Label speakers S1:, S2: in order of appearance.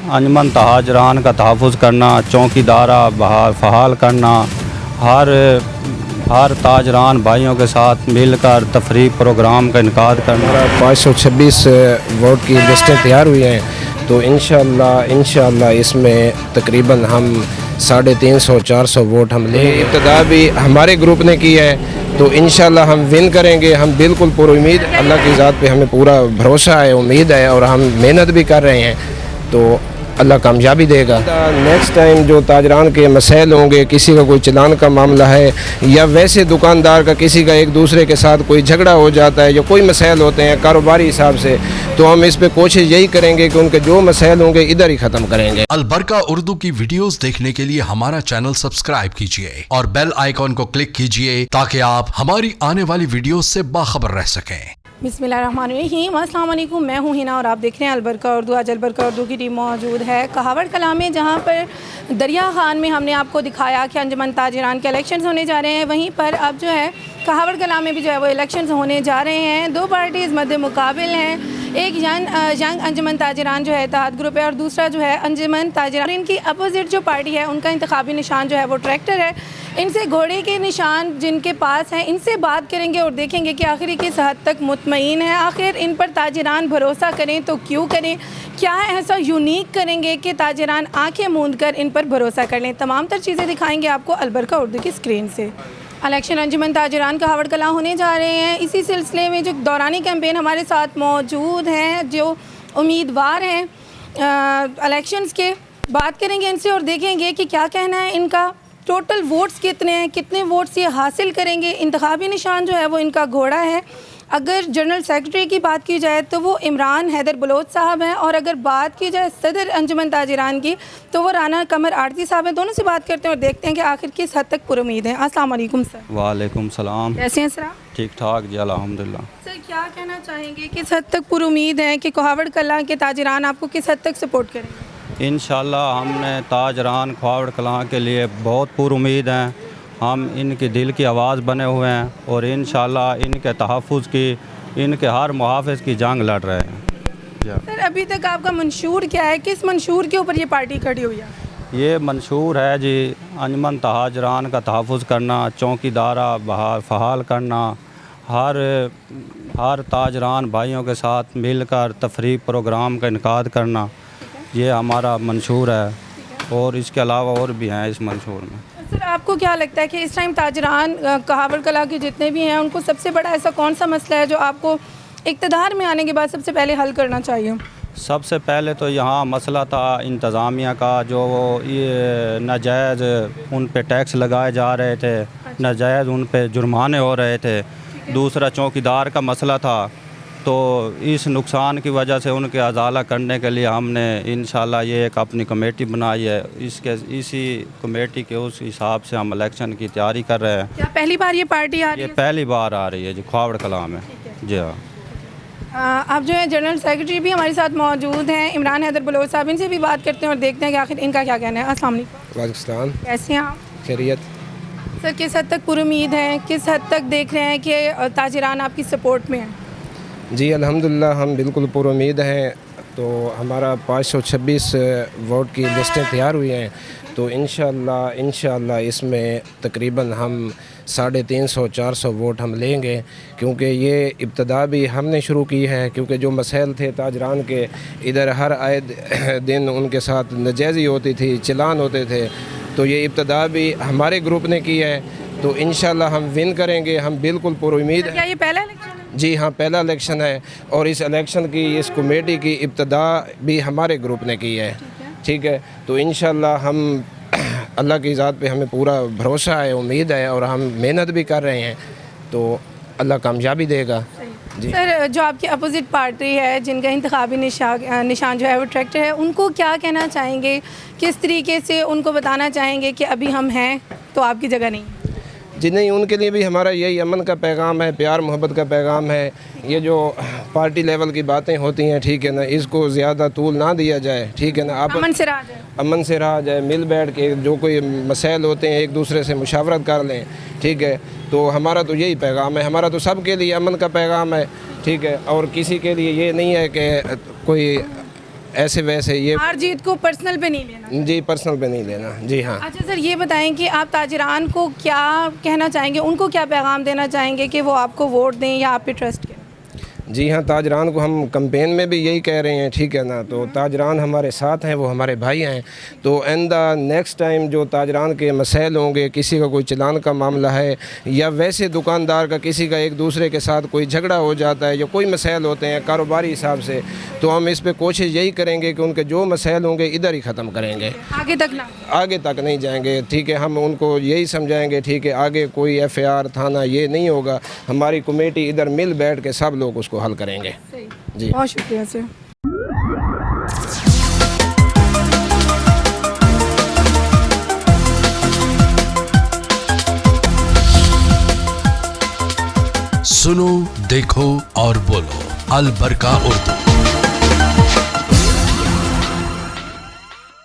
S1: अंजमन तहाजरान का तहफ़्फ़ुज़ करना, चौकीदारा फ़हाल करना, हर ताजरान भाइयों के साथ मिलकर तफरीक प्रोग्राम का इनकाद करना।
S2: 526 वोट की लिस्टें तैयार हुई हैं, तो इंशाअल्लाह इसमें तकरीबन हम 350-400 वोट हम लेंगे। इब्तिदा भी हमारे ग्रुप ने की है, तो इंशाअल्लाह हम विन करेंगे। हम बिल्कुल पूरी उम्मीद, अल्लाह की ज़ात पे हमें पूरा भरोसा है, उम्मीद है, और हम मेहनत भी कर रहे हैं, तो अल्लाह कामयाबी देगा। नेक्स्ट टाइम जो ताजरान के मसैल होंगे, किसी का कोई चलान का मामला है, या वैसे दुकानदार का किसी का एक दूसरे के साथ कोई झगड़ा हो जाता है, जो कोई मसैल होते हैं कारोबारी हिसाब से, तो हम इस पे कोशिश यही करेंगे कि उनके जो मसैल होंगे इधर ही ख़त्म करेंगे।
S3: अलबरका उर्दू की वीडियोस देखने के लिए हमारा चैनल सब्सक्राइब कीजिए और बेल आइकॉन को क्लिक कीजिए ताकि आप हमारी आने वाली वीडियोस से बाखबर रह सकें।
S4: बिस्मिल्लाहिर्रहमानिर्रहीम, अस्सलाम वालेकुम। मैं हूँ हिना और आप देख रहे हैं अलबरका उर्दू। आज अलबरका उर्दू की टीम मौजूद है कहावड़ कलां में, जहाँ पर दरिया खान में हमने आपको दिखाया कि अंजुमन ताजरान के इलेक्शंस होने जा रहे हैं। वहीं पर अब जो है कहावड़ कलां में भी जो है वो इलेक्शंस होने जा रहे हैं। दो पार्टीज़ मद्दे मुकाबिल हैं। एक यंग अंजुमन ताजरान जो है इत्तेहाद ग्रुप है, और दूसरा जो है अंजुमन ताजरान। इनकी अपोजिट जो पार्टी है उनका इंतखाबी निशान जो है वो ट्रैक्टर है। इनसे घोड़े के निशान जिनके पास हैं, इनसे बात करेंगे और देखेंगे कि आखिर किस हद तक मुतमईन है, आखिर इन पर ताजरान भरोसा करें तो क्यों करें, क्या ऐसा यूनिक करेंगे कि ताजरान आंखें मूंद कर इन पर भरोसा कर लें। तमाम तर चीज़ें दिखाएंगे आपको अलबरका उर्दू की स्क्रीन से। इलेक्शन अंजुमन ताजरान कहावड़ कलां होने जा रहे हैं। इसी सिलसिले में जो दौरानी कैंपेन हमारे साथ मौजूद हैं, जो उम्मीदवार हैं इलेक्शंस के, बात करेंगे इनसे और देखेंगे कि क्या कहना है इनका। टोटल वोट्स कितने हैं, कितने वोट्स ये हासिल करेंगे। इंतखाबी निशान जो है वो इनका घोड़ा है। अगर जनरल सेक्रेटरी की बात की जाए तो वो इमरान हैदर बलोच साहब हैं, और अगर बात की जाए सदर अंजुमन ताजरान की तो वो राना कमर आरती साहब हैं। दोनों से बात करते हैं और देखते हैं कि आखिर किस हद तक पुरुमीद हैं। अस्सलाम वालेकुम सर।
S1: वालेकुम सलाम।
S4: कैसे हैं सर आप?
S1: ठीक ठाक जी, अल्हम्दुलिल्लाह।
S4: सर क्या कहना चाहेंगे, किस हद तक पुरुमीद हैं कि कहावड़ कलां के ताजरान आपको किस हद तक सपोर्ट करेंगे?
S1: इंशाअल्लाह हमने ताजरान ख्वावड़ कलां के लिए बहुत पुरुमीद हैं। हम इनकी दिल की आवाज़ बने हुए हैं, और इंशाअल्लाह इनके तहफ़्फ़ुज़ की, इनके हर मुहाफ़िज़ की जंग लड़ रहे हैं।
S4: सर अभी तक आपका मंशूर क्या है, किस मंशूर के ऊपर ये पार्टी खड़ी हुई है?
S1: ये मंशूर है जी, अंजुमन ताजरान का तहफ़्फ़ुज़ करना, चौकीदारा फ़हाल करना, हर ताजरान भाइयों के साथ मिलकर तफरीक प्रोग्राम का इनकाद करना, ये हमारा मंशूर है। और इसके अलावा और भी हैं इस मंशूर में।
S4: सर आपको क्या लगता है कि इस टाइम ताजरान कहावड़ कलां के जितने भी हैं, उनको सबसे बड़ा ऐसा कौन सा मसला है जो आपको इक़्तिदार में आने के बाद सबसे पहले हल करना चाहिए?
S1: सबसे पहले तो यहाँ मसला था इंतज़ामिया का, जो ये नाजायज़ उन पे टैक्स लगाए जा रहे थे, नाजायज़ उन पे जुर्माने हो रहे थे। दूसरा चौकीदार का मसला था, तो इस नुकसान की वजह से उनके अजाला करने के लिए हमने इंशाल्लाह ये एक अपनी कमेटी बनाई है। इसी कमेटी के उस हिसाब से हम इलेक्शन की तैयारी कर रहे हैं।
S4: क्या पहली बार ये पार्टी आ रही है?
S1: ये पहली बार आ रही है जी ख्वावड़ कलां में। जी हाँ।
S4: आप जो है जनरल सेक्रेटरी भी हमारे साथ मौजूद हैं, इमरान हैदर बलोच साहब, इनसे भी बात करते हैं और देखते हैं कि आखिर इनका क्या कहना है। अस्सलाम वालेकुम।
S2: वालेकुम सलाम।
S4: कैसे हैं आप?
S2: खैरियत।
S4: सर किस हद तक पुरुमीद हैं, किस हद तक देख रहे हैं कि ताजरान आपकी सपोर्ट में है?
S2: जी अल्हम्दुलिल्लाह हम बिल्कुल पुरुमीद हैं। तो हमारा 526 वोट की लिस्टें तैयार हुई हैं, तो इंशाअल्लाह इसमें तकरीबन हम 350-400 वोट हम लेंगे, क्योंकि ये इब्तिदा भी हमने शुरू की है। क्योंकि जो मसैल थे ताजरान के, इधर हर आए दिन उनके साथ नजायज़ी होती थी, चलान होते थे, तो ये इब्तिदा भी हमारे ग्रुप ने की है, तो इंशाअल्लाह हम विन करेंगे। हम बिल्कुल पुरुमीद हैं।
S4: क्या ये पहला इलेक्शन है?
S2: जी हाँ, पहला इलेक्शन है, और इस इलेक्शन की, इस कमेटी की इब्तिदा भी हमारे ग्रुप ने की है। ठीक है, तो इंशाअल्लाह हम अल्लाह की ज़ात पे हमें पूरा भरोसा है, उम्मीद है, और हम मेहनत भी कर रहे हैं, तो अल्लाह कामयाबी देगा। जी
S4: सर जो आपकी अपोजिट पार्टी है, जिनका इंतखाबी निशान जो है वो ट्रैक्टर है, उनको क्या कहना चाहेंगे, किस तरीके से उनको बताना चाहेंगे कि अभी हम हैं तो आपकी जगह नहीं?
S2: जी नहीं, उनके लिए भी हमारा यही अमन का पैगाम है, प्यार मोहब्बत का पैगाम है। ये जो पार्टी लेवल की बातें होती हैं, ठीक है ना, इसको ज़्यादा तूल ना दिया जाए। ठीक है ना, आप
S4: अमन से रहा जाए,
S2: अमन से रहा जाए, मिल बैठ के जो कोई मसैल होते हैं एक दूसरे से मुशावरत कर लें। ठीक है, तो हमारा तो यही पैगाम है, हमारा तो सब के लिए अमन का पैगाम है। ठीक है, और किसी के लिए ये नहीं है कि कोई ऐसे वैसे ये
S4: हार जीत को पर्सनल पे नहीं लेना।
S2: जी पर्सनल पे नहीं लेना। जी हाँ।
S4: अच्छा सर, ये बताएं कि आप ताजरान को क्या कहना चाहेंगे, उनको क्या पैगाम देना चाहेंगे कि वो आपको वोट दें या आप पे ट्रस्ट करें?
S2: जी हाँ, ताजरान को हम कैंपेन में भी यही कह रहे हैं, ठीक है ना। तो ताजरान हमारे साथ हैं, वो हमारे भाई हैं। तो इन द नेक्स्ट टाइम जो ताजरान के मसाइल होंगे, किसी का कोई चलान का मामला है या वैसे दुकानदार का किसी का एक दूसरे के साथ कोई झगड़ा हो जाता है या कोई मसाइल होते हैं कारोबारी हिसाब से, तो हम इस पे कोशिश यही करेंगे कि उनके जो मसाइल होंगे इधर ही ख़त्म करेंगे,
S4: आगे तक ना,
S2: आगे तक नहीं जाएंगे, ठीक है। हम उनको यही समझाएंगे, ठीक है, आगे कोई FIR थाना ये नहीं होगा, हमारी कमेटी इधर मिल बैठ के सब लोग उसको हल करेंगे। जी
S4: बहुत शुक्रिया सर।
S3: सुनो, देखो और बोलो, अल बरका उर्दू।